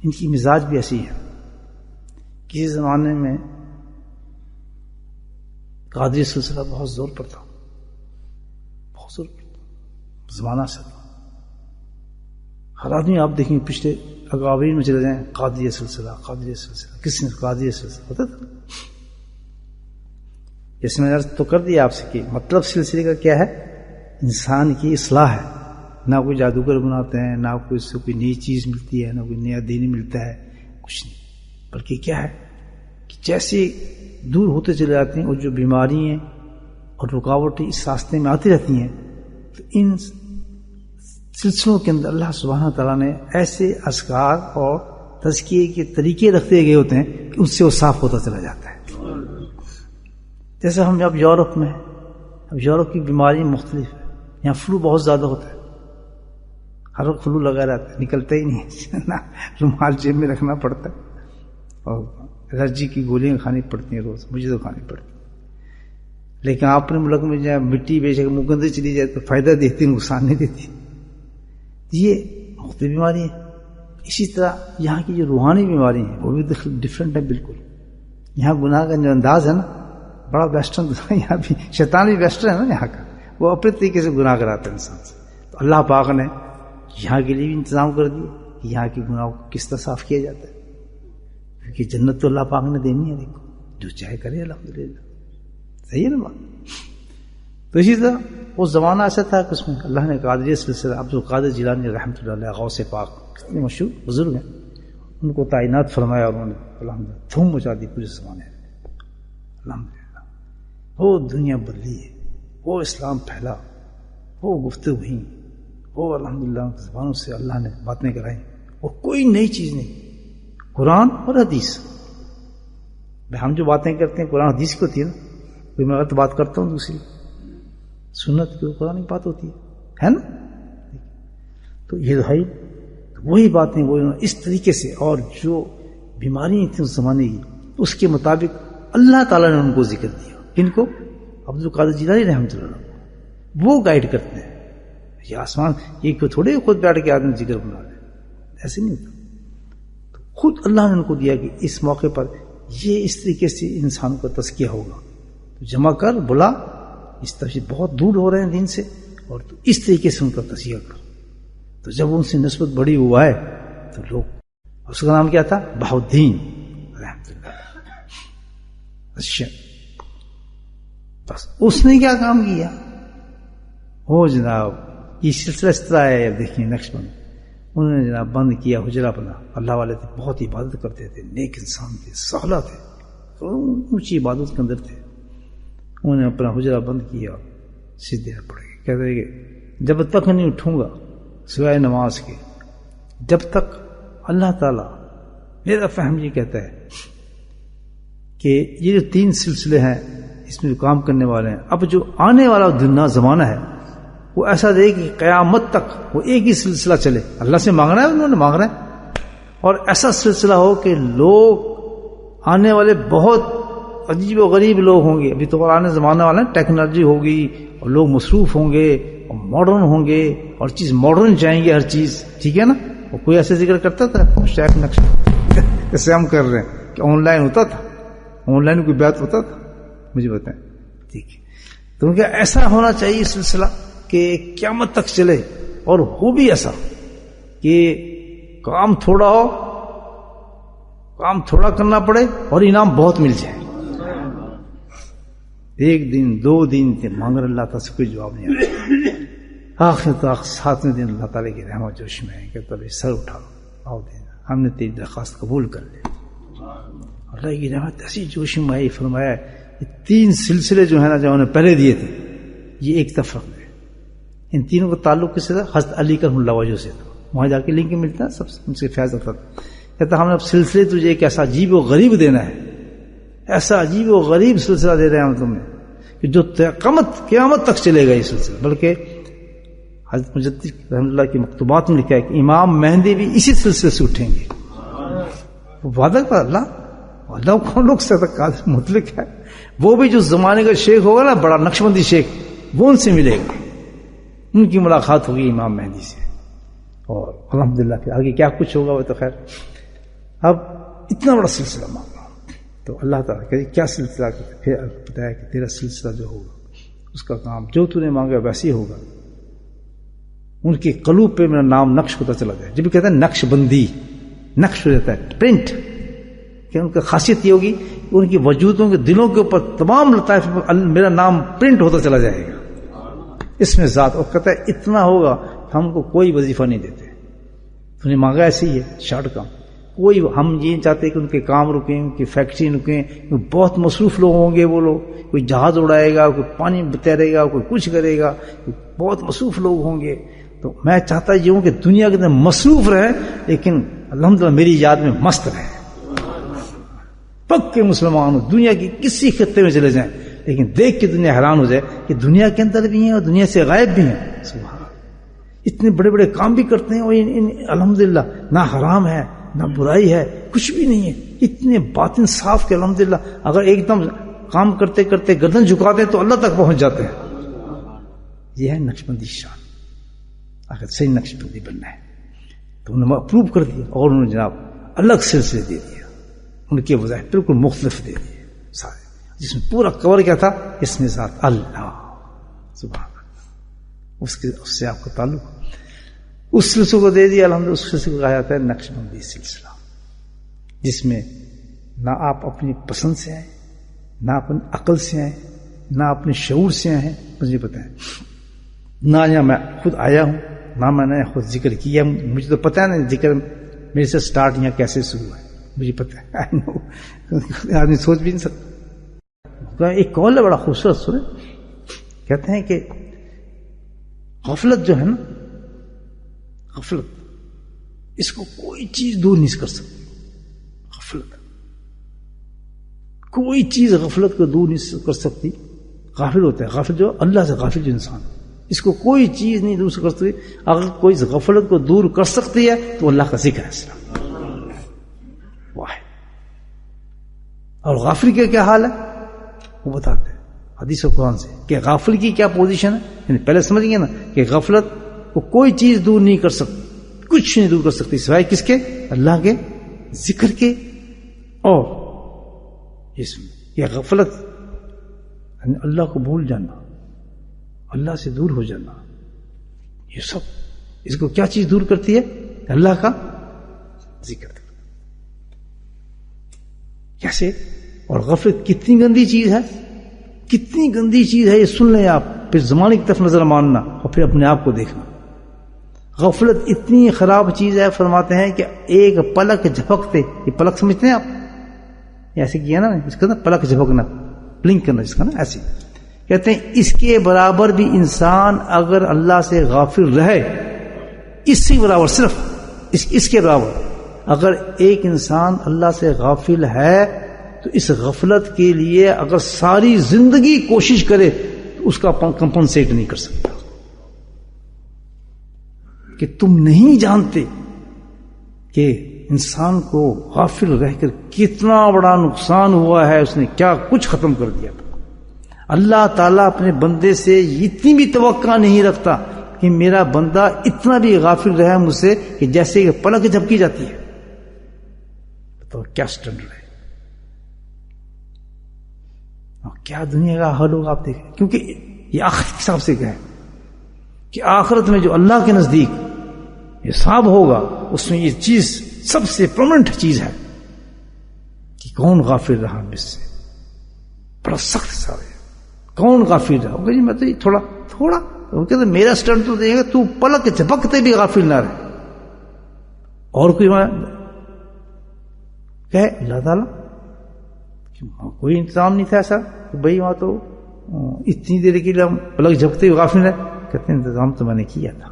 ان کی مزاج بھی ایسی ہے. کسی زمانے میں قادری سلسلہ بہت زور پر تھا، بہت زور پر تھا، زمانہ سے تھا. ہر آدمی آپ دیکھیں پچھلے اکابرین میں چلے جائیں، قادری سلسلہ، قادری سلسلہ، کس نے قادری سلسلہ ہوتا تھا. جیسے میں نے عرض تو کر دیا آپ سے کہ مطلب سلسلے کا کیا ہے، انسان کی اصلاح ہے. نہ کوئی جادوگر بناتے ہیں، نہ کوئی اس سے کوئی نئی چیز ملتی ہے، نہ کوئی نیا دین ملتا ہے، کچھ نہیں. بلکہ کیا ہے کہ جیسے دور ہوتے چلے جاتے ہیں اور جو بیماری ہیں اور رکاوٹیں اس راستے میں آتی رہتی ہیں، تو ان سلسلوں کے اندر اللہ سبحانہ تعالیٰ نے ایسے اذکار اور تزکیے کے طریقے رکھتے گئے ہوتے ہیں کہ اس سے وہ صاف ہوتا چلا جاتا ہے. جیسے ہم اب یورپ میں ہیں، اب یورپ کی بیماری مختلف ہے. یہاں فلو بہت زیادہ ہوتا ہے، ہر وقت فلو لگا رہتا ہے، نکلتا ہی نہیں نہ رومال جیب میں رکھنا پڑتا ہے، اور الرجی کی گولیاں کھانی پڑتی ہیں روز، مجھے تو کھانی پڑتی. لیکن آپ اپنے ملک میں جائیں مٹی بیچ کے منہ گندے چلی جائے تو فائدہ دیتی، نقصان نہیں دیتی. یہ مختلف بیماری ہیں. اسی طرح یہاں کی جو روحانی بیماری ہیں وہ بھی ڈفرینٹ ہے بالکل. یہاں گناہ کا جو انداز ہے نا بڑا ویسٹرن، یہاں بھی شیطان بھی ویسٹرن ہے نا یہاں کا، وہ اپنے طریقے سے گناہ کراتا ہے انسان سے. تو اللہ پاک نے یہاں کے لیے بھی انتظام کر دیا کہ یہاں کے گناہوں کو کس طرح صاف کیا جاتا ہے، کیونکہ جنت تو اللہ پاک نے دینی ہے. دیکھو جو چاہے کرے الحمدللہ. صحیح ہے نا بات. تو اسی طرح وہ زمانہ ایسا تھا کہ اس میں اللہ نے قادری سلسلہ عبد القادر جیلانی رحمۃ اللہ علیہ غوث پاک کتنے مشہور بزرگ ہیں، ان کو تعینات فرمایا اور انہوں نے الحمدللہ دھوم مچا دی پورے زمانے میں. الحمدللہ وہ دنیا بدلی ہے، وہ اسلام پھیلا، وہ گفتگو ہوئی، وہ الحمدللہ زبانوں سے اللہ نے باتیں کرائیں، اور کوئی نئی چیز نہیں، قرآن اور حدیث. ہم جو باتیں کرتے ہیں قرآن حدیث کی ہوتی ہے نا، کوئی میں غلط بات کرتا ہوں دوسری سنت کی قرآن کی بات ہوتی ہے نا. تو یہ بھائی وہی باتیں وہ اس طریقے سے، اور جو بیماریاں تھیں اس زمانے کی اس کے مطابق اللہ تعالیٰ نے ان کو ذکر دیا. ان کو عبد القادر جیلانی رحمۃ اللہ علیہ وہ گائیڈ کرتے ہیں. یہ آسمان یہ کوئی تھوڑے خود بیٹھ کے آدمی ذکر بنا رہے، ایسے نہیں ہوتا. تو خود اللہ نے ان کو دیا کہ اس موقع پر یہ اس طریقے سے انسان کا تزکیہ ہوگا، تو جمع کر بلا، اس طرح سے بہت دور ہو رہے ہیں دین سے، اور تو اس طریقے سے ان کا تزکیہ کر. تو جب ان سے نسبت بڑی ہوا ہے تو لوگ، اس کا نام کیا تھا، بہاؤالدین رحمۃ اللہ. اچھا بس اس نے کیا کام کیا، ہو جناب یہ سلسلہ اس طرح ہے. اب دیکھیے نقش بند انہوں نے جناب بند کیا حجرہ اپنا. اللہ والے تھے، بہت عبادت کرتے تھے، نیک انسان تھے، صالح تھے، اونچی عبادت کے اندر تھے. انہوں نے اپنا حجرہ بند کیا، سیدھے پڑ گئے. کہتے ہیں کہ جب تک نہیں اٹھوں گا سوائے نماز کے، جب تک اللہ تعالیٰ، میرا فہم یہ کہتا ہے کہ یہ جو 3 سلسلے ہیں اس میں جو کام کرنے والے ہیں، اب جو آنے والا دنیا زمانہ ہے وہ ایسا دے کہ قیامت تک وہ ایک ہی سلسلہ چلے. اللہ سے مانگنا ہے، انہوں نے مانگ رہے ہیں، اور ایسا سلسلہ ہو کہ لوگ آنے والے بہت عجیب و غریب لوگ ہوں گے. ابھی تو آنے زمانہ والا ہے، ٹیکنالوجی ہوگی اور لوگ مصروف ہوں گے اور ماڈرن ہوں گے، اور چیز ماڈرن چاہیں گے ہر چیز. ٹھیک ہے نا. وہ کوئی ایسے ذکر کرتا تھا شیخ نقش جیسے ہم کر رہے ہیں کہ آن لائن ہوتا تھا، آن لائن کوئی بات ہوتا تھا، مجھے بتائیں. ٹھیک ہے. تو کیا ایسا ہونا چاہیے سلسلہ کہ قیامت تک چلے، اور ہو بھی ایسا کہ کام تھوڑا ہو، کام تھوڑا کرنا پڑے اور انعام بہت مل جائے. 1 دن 2 دن مانگ رہے، اللہ تعالیٰ سے کوئی جواب نہیں آتا. آخر تو 7ویں دن اللہ تعالیٰ کی رحمت جوش میں ہے کہ تبھی سر اٹھا آؤ دینا، ہم نے تیری درخواست قبول کر لی. اللہ کی رحمت ایسی جوش میں آئی. فرمایا یہ 3 سلسلے جو ہیں نا جو انہوں نے پہلے دیے تھے، یہ ایک طرف رکھ گئے. ان تینوں کا تعلق کس سے تھا؟ حضرت علی کرم اللہ وجہ سے تھا. وہاں جا کے لنک ملتا ہے، سب ان سے فیض ہوتا تھا. کہتا ہم نے اب سلسلے تجھے ایک ایسا عجیب و غریب دینا ہے، ایسا عجیب و غریب سلسلہ دے رہے ہیں ہم تمہیں کہ جو قیامت تک چلے گا یہ سلسلہ. بلکہ حضرت مجدد رحمۃ اللہ کی مکتوبات میں لکھا ہے کہ امام مہدی بھی اسی سلسلے سے اٹھیں گے. وعدہ کا اللہ کون لوگ سے قادر مطلق ہے. وہ بھی جو زمانے کا شیخ ہوگا نا، بڑا نقشبندی شیخ، وہ ان سے ملے گا، ان کی ملاقات ہوگی امام مہدی سے. اور الحمدللہ پھر آگے کیا کچھ ہوگا وہ تو خیر اب اتنا بڑا سلسلہ مانگا تو اللہ تعالیٰ کہ کیا سلسلہ کرتے، پھر بتایا کہ تیرا سلسلہ جو ہوگا اس کا کام جو تو نے مانگا ویسے ہی ہوگا. ان کے قلوب پہ میرا نام نقش ہوتا چلا جائے. جب کہتے ہیں نقش بندی، نقش ہو جاتا ہے، پرنٹ، کہ ان کا خاصیت یہ ہوگی کہ ان کی وجودوں کے دلوں کے اوپر تمام لطائف میرا نام پرنٹ ہوتا چلا جائے گا اس میں ذات. اور کہتا ہے اتنا ہوگا ہم کو کوئی وظیفہ نہیں دیتے. تو نے مانگا ایسے ہی ہے شارٹ کام. کوئی ہم یہ نہیں چاہتے کہ ان کے کام رکیں، ان کی فیکٹری رکیں. بہت مصروف لوگ ہوں گے وہ لوگ، کوئی جہاز اڑائے گا، کوئی پانی تیرے گا، کوئی کچھ کرے گا، بہت مصروف لوگ ہوں گے. تو میں چاہتا یہ ہوں کہ دنیا کے اندر مصروف رہے لیکن الحمدللہ میری یاد میں مست رہے. پکے مسلمان ہو، دنیا کی کسی خطے میں چلے جائیں لیکن دیکھ کے دنیا حیران ہو جائے کہ دنیا کے اندر بھی ہیں اور دنیا سے غائب بھی ہیں. سبحان اللہ، اتنے بڑے بڑے کام بھی کرتے ہیں اور الحمدللہ نہ حرام ہے نہ برائی ہے، کچھ بھی نہیں ہے. اتنے باطن صاف کے الحمدللہ اگر ایک دم کام کرتے کرتے گردن جھکاتے ہیں تو اللہ تک پہنچ جاتے ہیں. یہ ہے نقش بندی شان. اگر صحیح نقش بندی بننا ہے تو انہوں نے اپروو کر دیا اور انہوں نے جناب الگ سلسلے دے دیا. ان کے وظائف بالکل مختلف دے دیے سارے، جس میں پورا کور کیا تھا اس میں ذات اللہ. سبحان اللہ، اس سے آپ کا تعلق اس سلسلے کو دے دیا. الحمدللہ اس سلسلے کو کہا جاتا ہے نقش بندی سلسلہ، جس میں نہ آپ اپنی پسند سے آئیں، نہ اپنی عقل سے آئیں، نہ اپنے شعور سے آئیں. مجھے پتہ ہے نہ یہاں میں خود آیا ہوں، نہ میں نے خود ذکر کیا. مجھے تو پتہ ہے نا ذکر میرے سے سٹارٹ یہاں کیسے شروع ہے، مجھے پتہ ہے. آدمی سوچ بھی نہیں سکتا. ایک قول ہے بڑا خوبصورت سنے، کہتے ہیں کہ غفلت جو ہے نا، غفلت اس کو کوئی چیز دور نہیں کر سکتی. غفلت کوئی چیز غفلت کو دور نہیں کر سکتی. غافل ہوتا ہے، غافل جو اللہ سے غافل جو انسان، اس کو کوئی چیز نہیں دور کر سکتی. اگر کوئی غفلت کو دور کر سکتی ہے تو اللہ کا ذکر ہے. واحد. اور غافل کا کیا حال ہے وہ بتاتے ہیں حدیث و قرآن سے کہ غافل کی کیا پوزیشن ہے. یعنی پہلے سمجھ گئے نا کہ غفلت کو کوئی چیز دور نہیں کر سکتی، کچھ نہیں دور کر سکتی سوائے کس کے؟ اللہ کے ذکر کے. اور اس میں یہ غفلت یعنی اللہ کو بھول جانا، اللہ سے دور ہو جانا، یہ سب اس کو کیا چیز دور کرتی ہے؟ اللہ کا ذکر. کیسے؟ اور غفلت کتنی گندی چیز ہے، کتنی گندی چیز ہے یہ سن لیں آپ، پھر زمانے کی طرف نظر ماننا اور پھر اپنے آپ کو دیکھنا. غفلت اتنی خراب چیز ہے، فرماتے ہیں کہ ایک پلک جھپکتے، یہ پلک سمجھتے ہیں آپ، ایسے کیا نا اس کا نا پلک جھپکنا، بلنک کرنا جس کا نا، ایسے کہتے ہیں اس کے برابر بھی انسان اگر اللہ سے غافل رہے، اس سے برابر، صرف اس کے برابر اگر ایک انسان اللہ سے غافل ہے تو اس غفلت کے لیے اگر ساری زندگی کوشش کرے تو اس کا کمپنسیٹ نہیں کر سکتا. کہ تم نہیں جانتے کہ انسان کو غافل رہ کر کتنا بڑا نقصان ہوا ہے، اس نے کیا کچھ ختم کر دیا. اللہ تعالیٰ اپنے بندے سے اتنی بھی توقع نہیں رکھتا کہ میرا بندہ اتنا بھی غافل رہے مجھ سے کہ جیسے کہ پلک جھپکی جاتی ہے. تو کیا سٹینڈرڈ ہے اور کیا دنیا کا حال ہوگا آپ دیکھیں. کیونکہ یہ آخرت کے حساب سے کیا ہے کہ آخرت میں جو اللہ کے نزدیک حساب ہوگا اس میں یہ چیز سب سے پرماننٹ چیز ہے کہ کون غافل رہا مجھ سے. بڑا سخت حساب ہے، کون غافل رہا ہوگا. جی میں تو تھوڑا وہ کہتے میرا سٹینڈ تو دیکھے تو پلک جھپکتے بھی غافل نہ رہے. اور کوئی کہ اللہ تعالیٰ کوئی انتظام نہیں تھا ایسا کہ بھائی وہاں تو اتنی دیر کے لیے ہم پلک جھپکتے ہوئے غافل رہے. کہتے ہیں انتظام تو میں نے کیا تھا،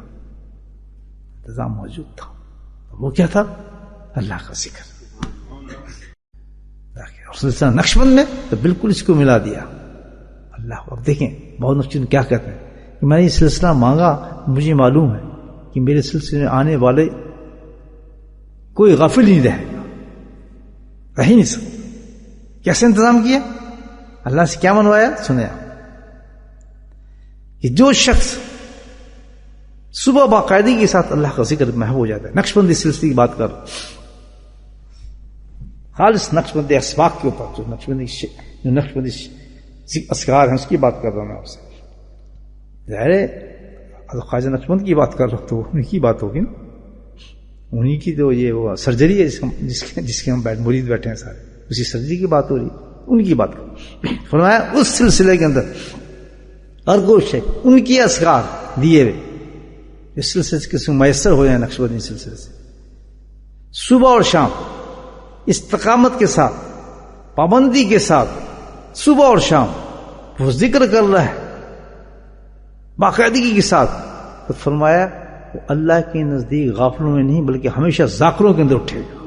انتظام موجود تھا. وہ کیا تھا؟ اللہ کا ذکر. اور نقش بند میں تو بالکل اس کو ملا دیا. اللہ اب دیکھیں بہت نقش کیا کہتے ہیں کہ میں نے یہ سلسلہ مانگا، مجھے معلوم ہے کہ میرے سلسلے میں آنے والے کوئی غافل نہیں رہے گا، رہ ہی نہیں سکتا. کیسے انتظام کیا؟ اللہ سے کیا منوایا؟ سنیں کہ جو شخص صبح باقاعدگی کے ساتھ اللہ کا ذکر محو ہو جاتا ہے. نقش بندی سلسلے کی بات کر، خالص نقشبندی اسباق کے اوپر، جو نقشبندی اذکار ہیں اس کی بات کر رہا ہوں میں آپ سے. ظاہر ہے خواجہ نقشبند کی بات کر رہا ہوں تو انہیں کی بات ہوگی نا، انہیں کی تو یہ وہ سرجری ہے جس کے ہم مرید بیٹھے ہیں سارے، اسی سرجری کی بات ہو رہی ہے، ان کی بات کر. فرمایا اس سلسلے کے اندر ہر کوئی شے ان کی اذکار دیے ہوئے اس سلسلے سے کسی میسر ہو جائے نقشبندی سلسلے سے، صبح اور شام استقامت کے ساتھ، پابندی کے ساتھ صبح اور شام وہ ذکر کر رہا ہے باقاعدگی کے ساتھ، تو فرمایا وہ اللہ کے نزدیک غافلوں میں نہیں بلکہ ہمیشہ ذاکروں کے اندر اٹھے گا.